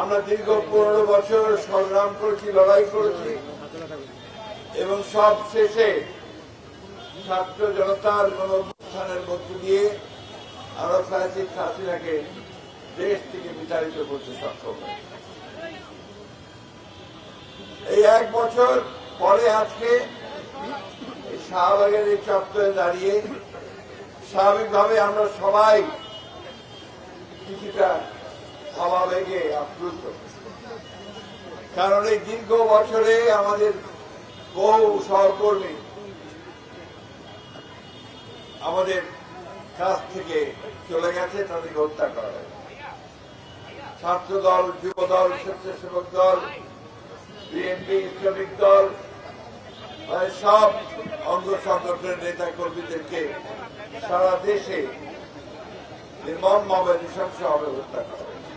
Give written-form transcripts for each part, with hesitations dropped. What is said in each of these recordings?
আমরা দীর্ঘ 15 বছর সংগ্রাম করেছি, লড়াই করেছি এবং সব শেষে ছাত্র জনতার গণঅভ্যুত্থানের মধ্য দিয়ে আমরা ফ্যাসিস্ট হাসিনাকে দেশ থেকে বিতাড়িত করতে সক্ষম হয়েছি। এই 1 বছর পরে আজকে শাহবাগের এই চত্বরে দাঁড়িয়ে স্বাভাবিকভাবে আমরা সবাই কিছুটা ভাবাবেগে আপ্লুত, কারণ এই দীর্ঘ বছরে আমাদের বহু সহকর্মী আমাদের কাছ থেকে চলে গেছে, তাদেরকে হত্যা করা হয়েছে। ছাত্র দল, যুব দল, স্বেচ্ছাসেবক দল, বিএনপি, শ্রমিক দল, সব অঙ্গ সংগঠনের নেতা কর্মীদেরকে সারা দেশে নির্মমভাবে নৃশংসভাবে হত্যা করা হয়েছে,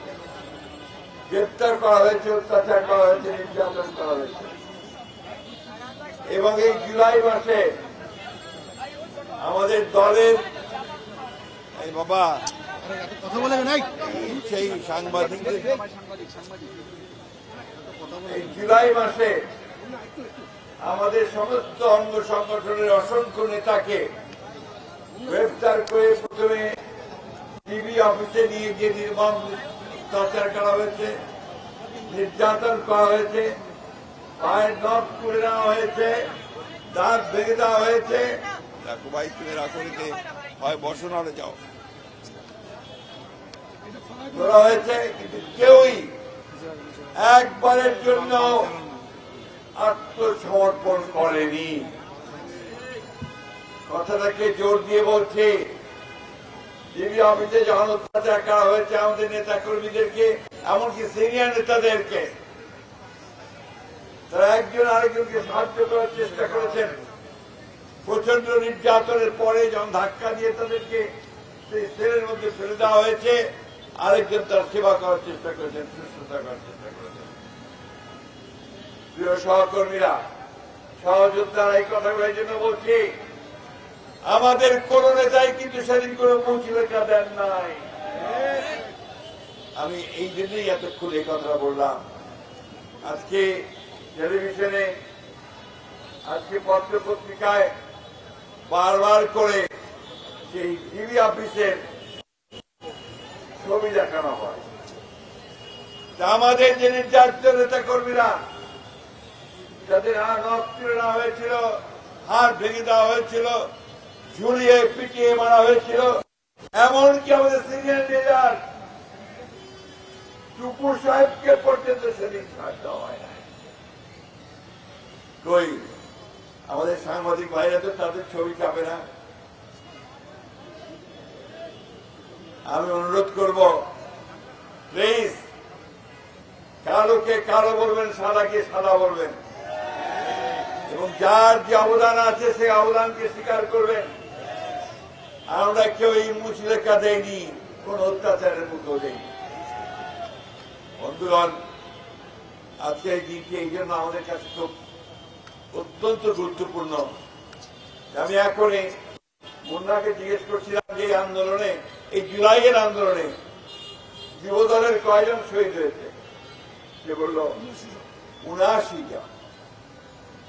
গ্রেপ্তার করা হয়েছে, অত্যাচার করা হয়েছে, নির্যাতন করা হয়েছে। এবং এই জুলাই মাসে আমাদের দলের বাবা কথা বলে নাই সেই সাংবাদিকদের এই জুলাই মাসে আমাদের সমস্ত অঙ্গ সংগঠনের অসংখ্য নেতাকে গ্রেফতার করে প্রথমে টিভি অফিসে নিয়ে গিয়ে নির্মম অত্যাচার করা হয়েছে, নির্যাতন করা হয়েছে, পায়ের নখ তুলে নেওয়া হয়েছে, দাঁত ভেঙে দেওয়া হয়েছে। দেখো ভাই, তুমি রাখতে হয় বসনারে যাও করা হয়েছে, কিন্তু কেউই একবারের জন্য আত্মসমর্পণ করেনি। কথাটাকে জোর দিয়ে বলছি, টিভি অফিসে যখন অত্যাচার করা হয়েছে আমাদের নেতা কর্মীদেরকে, এমনকি সিনিয়র নেতাদেরকে, তারা একজন আরেকজনকে সাহায্য করার চেষ্টা করেছেন। প্রচন্ড নির্যাতনের পরে যখন ধাক্কা দিয়ে তাদেরকে সেই সেলের মধ্যে ফেলে দেওয়া হয়েছে, আরেকজন তার সেবা করার চেষ্টা করেছেন, সুস্থতা করার চেষ্টা করেছেন। প্রিয় সহকর্মীরা, সহযোদ্ধারা, এই কথাগুলো এই জন্য বলছি, আমাদের কোন নেতাই কিন্তু সেদিন কোন মুচলেখা দেন নাই। আমি এই জন্যই এতক্ষণ এই কথাটা বললাম। আজকে টেলিভিশনে, আজকে পত্র পত্রিকায় বারবার করে সেই টিভি অফিসের ছবি দেখানো হয়। আমাদের যে নির্যাতিত নেতা কর্মীরা, যাদের নখ তুলে নেওয়া হয়েছিল, হাড় ভেঙে দেওয়া হয়েছিল, ঝুলিয়ে পিটিয়ে মারা হয়েছিল, এমনকি আমাদের সিনিয়র লিডার টুকু সাহেবকে পর্যন্ত সেদিন ছাড় দেওয়া হয় না। কই আমাদের সাংবাদিক ভাইরা তো তাদের ছবি চাপে না। আমি অনুরোধ করব, প্লিজ, কালোকে কালো বলবেন, সাদাকে সাদা বলবেন, এবং যার যে অবদান আছে সেই অবদানকে স্বীকার করবেন। আমরা কেউ এই মুচলেখা দেয়নি, কোন অত্যাচারের মুখও দেয়নি। বন্ধুগণ, আজকে এই দিনটি এই জন্য আমাদের কাছে খুব অত্যন্ত গুরুত্বপূর্ণ। আমি এখনই মুন্নাকে জিজ্ঞেস করছিলাম যে এই আন্দোলনে, এই জুলাইয়ের আন্দোলনে যুবদলের কয়জন শহীদ হয়েছে? সে বলল 79 জন।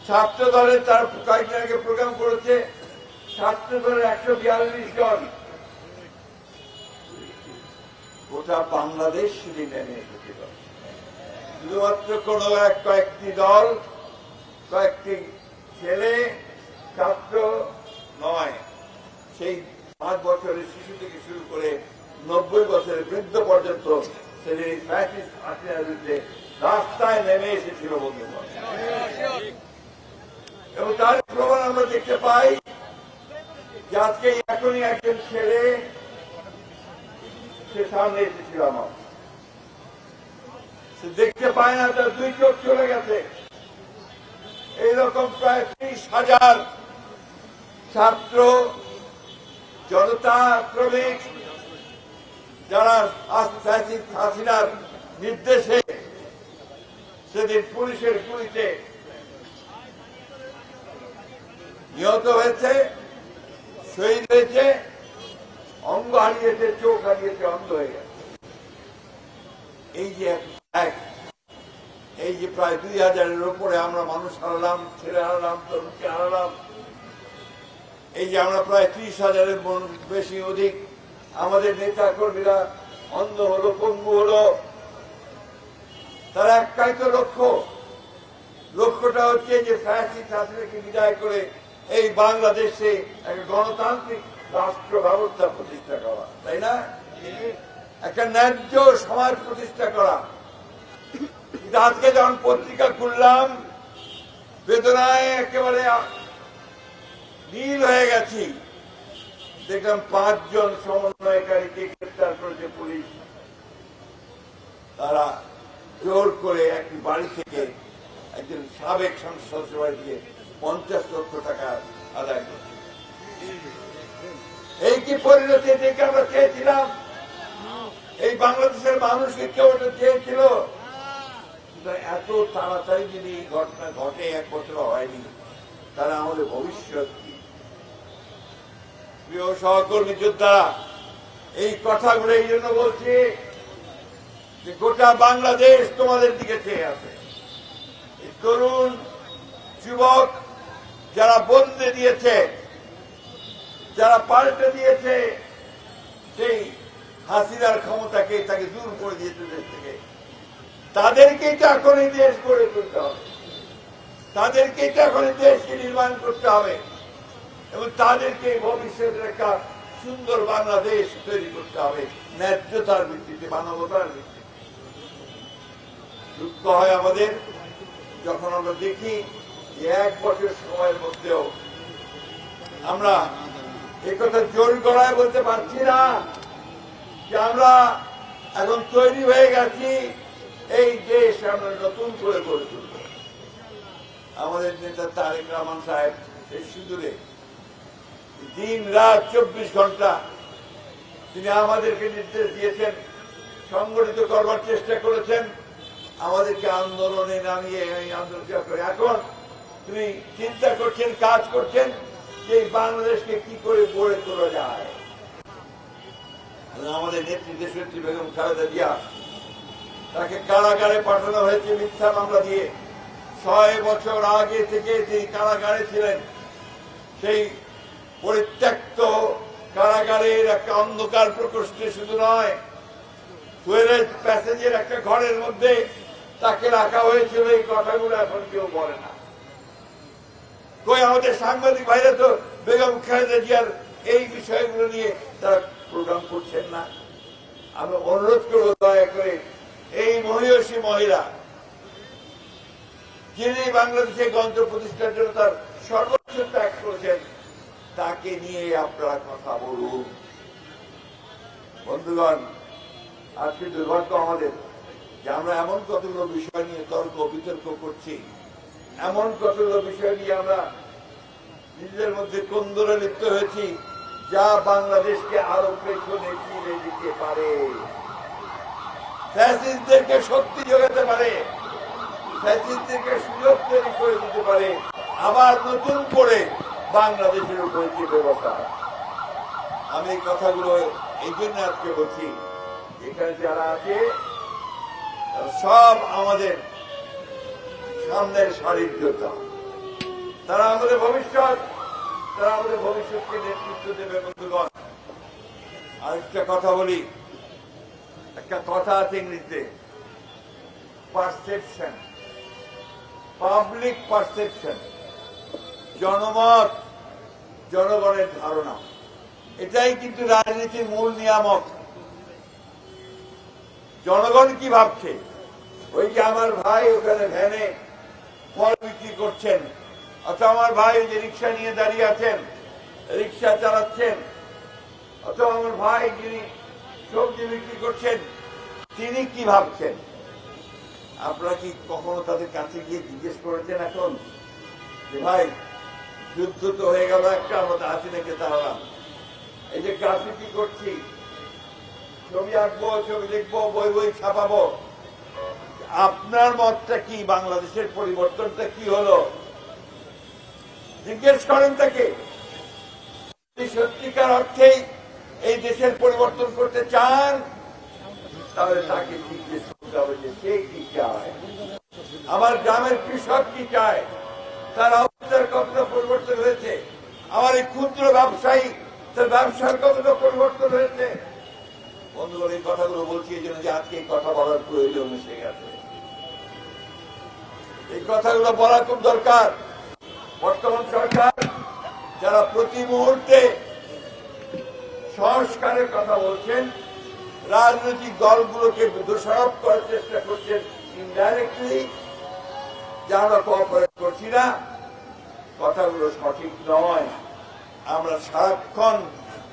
ছাত্র দলের তার কয়েকদিন আগে প্রোগ্রাম করেছে, ছাত্র দলের 142 জন। গোটা বাংলাদেশ সেদিন নেমে এসেছিল। শুধুমাত্র কোন কয়েকটি দল, কয়েকটি ছেলে, ছাত্র নয়, সেই 5 বছরের শিশু থেকে শুরু করে 90 বছরের বৃদ্ধ পর্যন্ত সেদিন ফ্যাসিস্ট হাসিনার বিরুদ্ধে রাস্তায় নেমে এসেছিল বন্ধুগণ। এবং তার প্রমাণ আমরা দেখতে পাই যে আজকে এখনই একজন ছেলে সে সামনে এসেছিল আমার, সে দেখতে পায় না, তার 2 চোখ চলে গেছে। এইরকম প্রায় 30,000 ছাত্র জনতা, শ্রমিক, যারা হাসিনার নির্দেশে সেদিন পুলিশের গুলিতে নিহত হয়েছে, শহীদ হয়েছে, অঙ্গ হারিয়েছে, চোখ হারিয়েছে, অন্ধ হয়ে গেছে। এই যে এক যে প্রায় 2000-এর উপরে আমরা মানুষ হারালাম, ছেলে হারালাম, তরুণকে হারালাম, এই যে আমরা প্রায় 30,000-এর বেশি অধিক আমাদের নেতা কর্মীরা অন্ধ হলো, পঙ্গু হলো, তার একটাই তো লক্ষ্যটা হচ্ছে যে ফ্যাসিস্ট শাসনকে বিদায় করে এই বাংলাদেশে একটা গণতান্ত্রিক রাষ্ট্র ব্যবস্থা প্রতিষ্ঠা করা, তাই না? একটা ন্যায্য সমাজ প্রতিষ্ঠা করা। আজকে যখন পত্রিকা খুললাম, বেদনায় একেবারে নীল হয়ে গেছি। দেখলাম 5 জন সমন্বয়কারীকে গ্রেফতার করেছে পুলিশ। তারা জোর করে একটি বাড়ি থেকে একজন সাবেক সংসদ সদস্য বাড়ি থেকে 50 লক্ষ টাকা আদায় করছে। এই কি পরিণতি দেখে আমরা চেয়েছিলাম? এই বাংলাদেশের মানুষকে কেউ এটা চেয়েছিল? এত তাড়াতাড়ি যদি এই ঘটনা ঘটে, 1 বছর হয়নি, তারা আমাদের ভবিষ্যৎ কি? প্রিয় সহকর্মী যোদ্ধারা, এই কথাগুলো এই জন্য বলছি যে গোটা বাংলাদেশ তোমাদের দিকে চেয়ে আছে। এই তরুণ যুবক যারা বদলে দিয়েছে, যারা পাল্টে দিয়েছে সেই হাসিনার ক্ষমতাকে, তাকে দূর করে দিয়েছে দেশ থেকে, তাদেরকেই তো এখন এই দেশ গড়ে তুলতে হবে, তাদেরকেই তো এখন এই দেশকে নির্মাণ করতে হবে এবং তাদেরকে ভবিষ্যতের একটা সুন্দর বাংলাদেশ তৈরি করতে হবে, ন্যায্যতার ভিত্তিতে, মানবতার ভিত্তিতে। দুঃখ হয় আমাদের যখন আমরা দেখি যে 1 বছর সময়ের মধ্যেও আমরা একথা জোর গলায় বলতে পারছি না যে আমরা এখন তৈরি হয়ে গেছি, এই দেশ আমরা নতুন করে গড়ে তুলব। আমাদের নেতা তারেক রহমান সাহেব এই সুদূরে দিন রাত 24 ঘন্টা তিনি আমাদেরকে নির্দেশ দিয়েছেন, সংগঠিত করবার চেষ্টা করেছেন, আমাদেরকে আন্দোলনে নামিয়ে এই আন্দোলন করে এখন তিনি চিন্তা করছেন, কাজ করছেন যে বাংলাদেশকে কি করে গড়ে তোলা যায়। আমাদের নেত্রী দেশনেত্রী বেগম খালেদা জিয়া, তাকে কারাগারে পাঠানো হয়েছে মিথ্যা মামলা দিয়ে। 6 বছর আগে থেকে তিনি কারাগারে ছিলেন। সেই পরিত্যক্ত কারাগারের একটা অন্ধকার প্রকোষ্ঠে শুধু নয়, টয়লেট প্যাসেজের একটা ঘরের মধ্যে তাকে রাখা হয়েছিল। এই কথাগুলো এখন কেউ বলে না। কই আমাদের সাংবাদিক ভাইরা তো বেগম খালেদা জিয়ার এই বিষয়গুলো নিয়ে তারা প্রোগ্রাম করছেন না। আমরা অনুরোধ করব, দয়া করে এই মহিষী মহিলা যিনি বাংলাদেশে গণতন্ত্র প্রতিষ্ঠার জন্য তার সর্বোচ্চ ত্যাগ করেছেন, তাকে নিয়ে আপনারা কথা বলুন। বন্ধুগণ, আজকে দুর্ভাগ্য আমাদের যে আমরা এমন কতগুলো বিষয় নিয়ে তর্ক বিতর্ক করছি, এমন কতগুলো বিষয় নিয়ে আমরা নিজেদের মধ্যে কোন্দলে লিপ্ত হয়েছি, যা বাংলাদেশকে আরো পেছনে ফিরে দিতে পারে, ফ্যাসিস্টদেরকে শক্তি যোগাতে পারে, ফ্যাসিস্টদেরকে সুযোগ তৈরি করে দিতে পারে, আবার নতুন করে বাংলাদেশের উপরে যে ব্যবস্থা। আমি এই কথাগুলো এই জন্য আজকে বলছি, এখানে যারা আছে সব আমাদের সামনের সারির যোদ্ধা, তারা আমাদের ভবিষ্যৎ, তারা আমাদের ভবিষ্যৎকে নেতৃত্ব দেবে। বন্ধুগণ, আরেকটা কথা বলি, একটা কথা আছে ইংরেজিতে, পারসেপশন, পাবলিক পারসেপশন, জনমত, জনগণের ধারণা, এটাই কিন্তু রাজনীতির মূল নিয়ামক। জনগণ কি ভাবছে? ওই যে আমার ভাই ওখানে ভ্যানে ফল বিক্রি করছেন, অথবা আমার ভাই যে রিক্সা নিয়ে দাঁড়িয়ে আছেন, রিক্সা চালাচ্ছেন, অথবা আমার ভাই যিনি সবজি বিক্রি করছেন, তিনি কি ভাবছেন? আপনারা কি কখনো তাদের কাছে গিয়ে জিজ্ঞেস করেছেন এখন যে ভাই যুদ্ধ তো হয়ে গেল একটা, আমরা হাসিনাকে তাড়ালাম, এই যে গ্রাফিতি করছি, ছবি আঁকবো, ছবি লিখবো, বই বই ছাপাবো, আপনার মতটা কি? বাংলাদেশের পরিবর্তনটা কি হলো? জিজ্ঞেস করেন তাকে। সত্যিকার অর্থেই এই দেশের পরিবর্তন করতে চান, তাহলে তাকে জিজ্ঞেস করতে হবে যে সে কি চায়। আমার গ্রামের কৃষক কি চায়, তার অবস্থার কতটা পরিবর্তন হয়েছে, আমার এই ক্ষুদ্র ব্যবসায়ী তার ব্যবসার কতটা পরিবর্তন হয়েছে। বন্ধুগণ, এই কথাগুলো বলছি এই জন্য যে আজকে এই কথা বলার প্রয়োজন এসে গেছে। এই কথাগুলো বলা খুব দরকার। বর্তমান সরকার যারা প্রতি মুহূর্তে সংস্কারের কথা বলছেন, রাজনৈতিক দলগুলোকে দোষারোপ করার চেষ্টা করছেন ইনডাইরেক্টলি, যে আমরা কোঅপারেট করছি না, কথাগুলো সঠিক নয়। আমরা সারাক্ষণ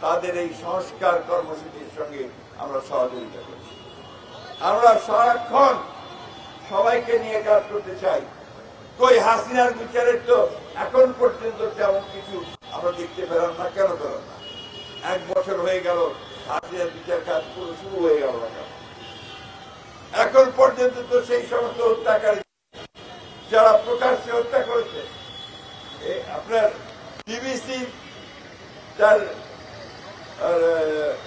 তাদের এই সংস্কার কর্মসূচির সঙ্গে আমরা সহযোগিতা করছি। আমরা সারাক্ষণ সবাইকে নিয়ে কাজ করতে চাই। কই হাসিনার বিচারের তো এখন পর্যন্ত তেমন কিছু আমরা দেখতে পেলাম না। কেন পেলাম না? 1 বছর হয়ে গেল, হাসিনার বিচার কাজ পুরো শুরু হয়ে গেল না কেন? এখন পর্যন্ত তো সেই সমস্ত হত্যাকারী যারা প্রকাশ্যে হত্যা করেছে, আপনার বিবিসি তার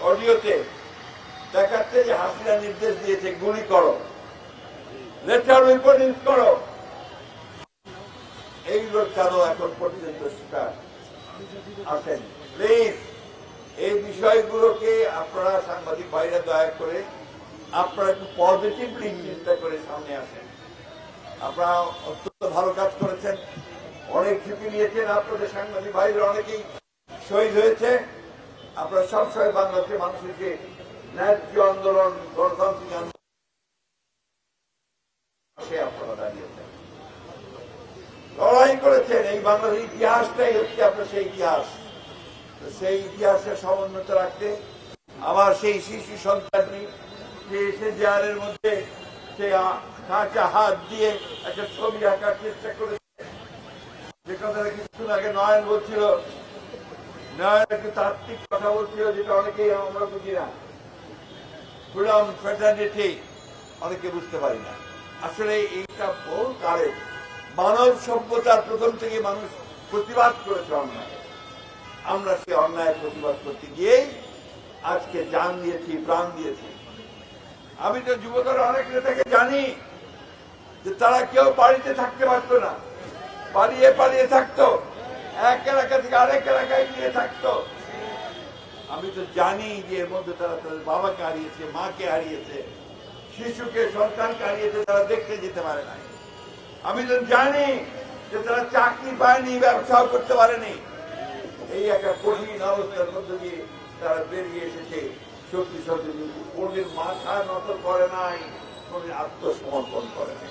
অডিওতে দেখাচ্ছে যে হাসিনা নির্দেশ দিয়েছে গুলি করো, লেটার রিপোর্টিং করো। এইগুলো কেন এখন পর্যন্ত শিকার আসেন? প্লিজ এই বিষয়গুলোকে আপনারা সাংবাদিক ভাইরা দয়া করে আপনারা একটু পজিটিভলি চিন্তা করে সামনে আসেন। আপনারা অত্যন্ত ভালো কাজ করেছেন, অনেক ঝুঁকি নিয়েছেন, আপনাদের সাংবাদিক ভাইরা অনেকেই শহীদ হয়েছে। আপনারা সবসময় বাংলাদেশের মানুষকে ন্যায্য আন্দোলন, গণতান্ত্রিক আন্দোলন আপনারা দাঁড়িয়েছেন, লড়াই করেছেন। এই বাংলাদেশের ইতিহাসটাই হচ্ছে আপনার সেই ইতিহাস। সেই ইতিহাসের সমুন্নত রাখতে আমার সেই শিশু সন্তানটি যে এসে দেয়ালের মধ্যে সে কাঁচা হাত দিয়ে একটা ছবি আঁকার চেষ্টা করেছে, যে কথাটা কিছুক্ষণ আগে নয়ন বলছিল, নয়ন একটু তাত্ত্বিক কথা বলছিল, যেটা অনেকেই আমরা বুঝি না। ফ্রিডম, ফ্রেটার্নিটি অনেকে বুঝতে পারি না। আসলে এইটা বহু কালে মানব সভ্যতার প্রথম থেকে মানুষ প্রতিবাদ করেছে অন্যায়। আমরা সে অন্যায় প্রতিবাদ করতে গিয়েই আজকে জান দিয়েছি, প্রাণ দিয়েছি। আমি তো যুবদলের অনেক নেতাকে জানি যে তারা কেউ বাড়িতে থাকতে পারতো না, পালিয়ে পালিয়ে থাকতো, এক এলাকা থেকে আরেক এলাকায় গিয়ে থাকতো। আমি তো জানি যে এর মধ্যে তারা তাদের বাবাকে হারিয়েছে, মাকে হারিয়েছে, শিশুকে, সন্তানকে হারিয়েছে, তারা দেখতে যেতে পারে নাই। আমি তো জানি যে তারা চাকরি পায়নি, ব্যবসাও করতে পারেনি। এই একটা কঠিন অবস্থার মধ্যে দিয়ে তারা বেরিয়ে এসেছে শক্তি শক্তি, কোনদিন মাথা নত করে নাই, কোনদিন আত্মসমর্পণ করে নাই।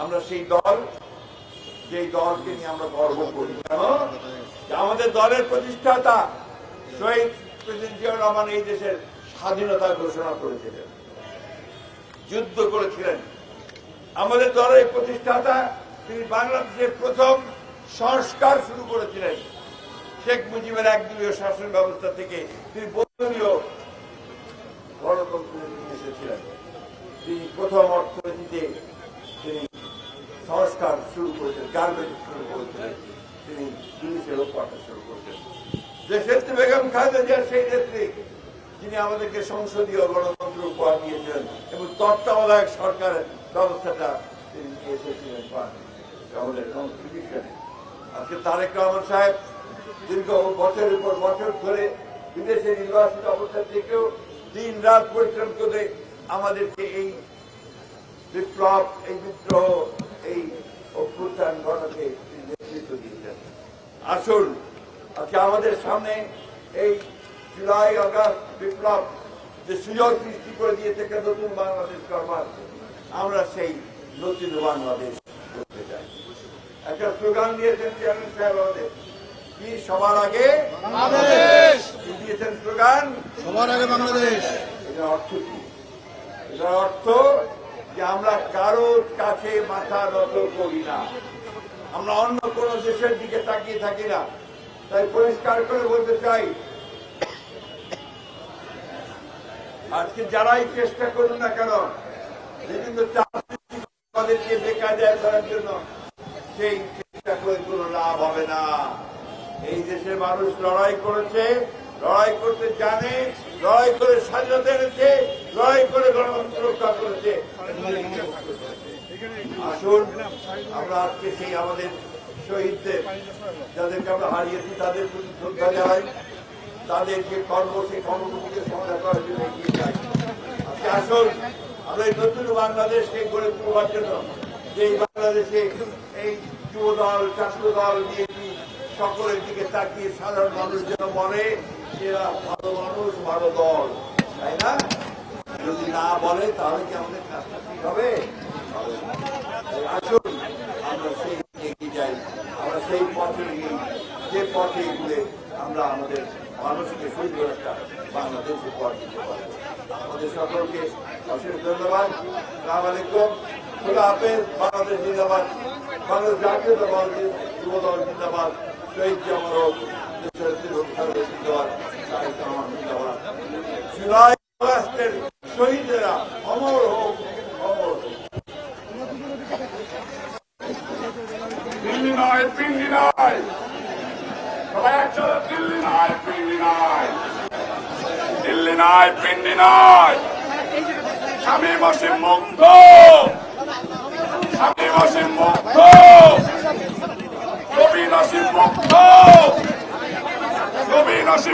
আমরা সেই দল, যেই দলকে নিয়ে আমরা গর্ব করি। কেন? আমাদের দলের প্রতিষ্ঠাতা শহীদ প্রেসিডেন্ট জিয়াউর রহমান এই দেশের স্বাধীনতা ঘোষণা করেছিলেন, যুদ্ধ করেছিলেন। আমাদের দলের প্রতিষ্ঠাতা তিনি বাংলাদেশের প্রথম সংস্কার শুরু করেছিলেন। শেখ মুজিবের একদলীয় শাসন ব্যবস্থা থেকে তিনি বহুদলীয় গণতন্ত্র এসেছিলেন। তিনি প্রথম অর্থনীতিতে তিনি সংস্কার শুরু করেছেন, গার্মেন্টস শুরু করেছিলেন, তিনি পুলিশের রূপান্তর শুরু করেছেন। দেশের বেগম খালেদা জিয়া সেই নেত্রী, যিনি আমাদেরকে সংসদীয় গণতন্ত্র উপহার দিয়েছিলেন এবং তত্ত্বাবধায়ক সরকারের ব্যবস্থাটা তিনি নিয়ে এসেছিলেন আমাদের কনস্টিটিউশনে। আজকে তারেক রহমান সাহেব দীর্ঘ বছরের পর বছর ধরে বিদেশে নির্বাসিত অবস্থা থেকেও দিন রাত পরিশ্রম করে আমাদেরকে এই বিপ্লব, এই বিদ্রোহ, এই অভ্যুত্থান ঘটাতে নেতৃত্ব দিয়েছেন। আসুন আজকে আমাদের সামনে এই জুলাই আগস্ট বিপ্লব যে সুযোগ সৃষ্টি করে দিয়েছে একটা নতুন বাংলাদেশ করবার, আমরা সেই নতুন বাংলাদেশ করতে চাই। একটা স্লোগান দিয়েছেন চেয়ারম্যান সাহেব আমাদের, কি সবার আগে বাংলাদেশ, দিয়েছেন স্লোগান সবার আগে বাংলাদেশ। এটার অর্থ কি? এটার অর্থ যে আমরা কারোর কাছে মাথা নত করি না, আমরা অন্য কোন দেশের দিকে তাকিয়ে থাকি না। তাই পরিষ্কার করে বলতে চাই, আজকে যারাই চেষ্টা করুন না কেন বিভিন্ন চাকরিকে বেকায়দায় করার জন্য, সেই চেষ্টা করে কোনো লাভ হবে না। এই দেশের মানুষ লড়াই করেছে, লড়াই করতে জানে, লড়াই করে স্বাধীনতা এনেছে, লড়াই করে গণতন্ত্র রক্ষা করেছে। আসুন আমরা আজকে সেই আমাদের শহীদদের যাদেরকে আমরা হারিয়েছি তাদের প্রতি শ্রদ্ধা জানাই, তাদের যে কর্ম সেই কর্মসূচিকে সমাধান করার জন্য এগিয়ে যাই। আজকে আসুন আমরা এই নতুন বাংলাদেশকে গড়ে তুলবার জন্য যে এই বাংলাদেশে এই যুবদল, ছাত্রদল, বিএনপি সকলের দিকে তাকিয়ে সাধারণ মানুষ যেন বলে এরা ভালো মানুষ, ভালো দল, তাই না? যদি না বলে তাহলে কি আমাদের কাজটা ঠিক হবে? আসুন আমরা সেই এগিয়ে যাই, আমরা সেই পথে যে পথে এগুলে আমরা আমাদের মানুষকে সুন্দর একটা বাংলাদেশ উপহার দিতে পারি। আমাদের সকলকে অশেষ ধন্যবাদ। আসসালামু আলাইকুম, খোদা হাফেজ। বাংলাদেশ জিন্দাবাদ, বাংলাদেশ জাতীয়তাবাদ যুবদল জিন্দাবাদ, শহীদ জামানত জিন্দাবাদ, তারেক রহমান জিন্দাবাদ। জুলাই আগস্টের শহীদেরা অমর হোক, অমর হোক। দিল্লি নয়, পিন্ডি নয়, সবাই একসাথে দিল্লি নয়, পিন্ডি নয়, দিল্লি নয়, পিন্ডি নয়। শামীম ওসিম মুক্ত, শামীম ওসিম মুক্ত, নবীন ওসিম মুক্ত, নবীন ওসিম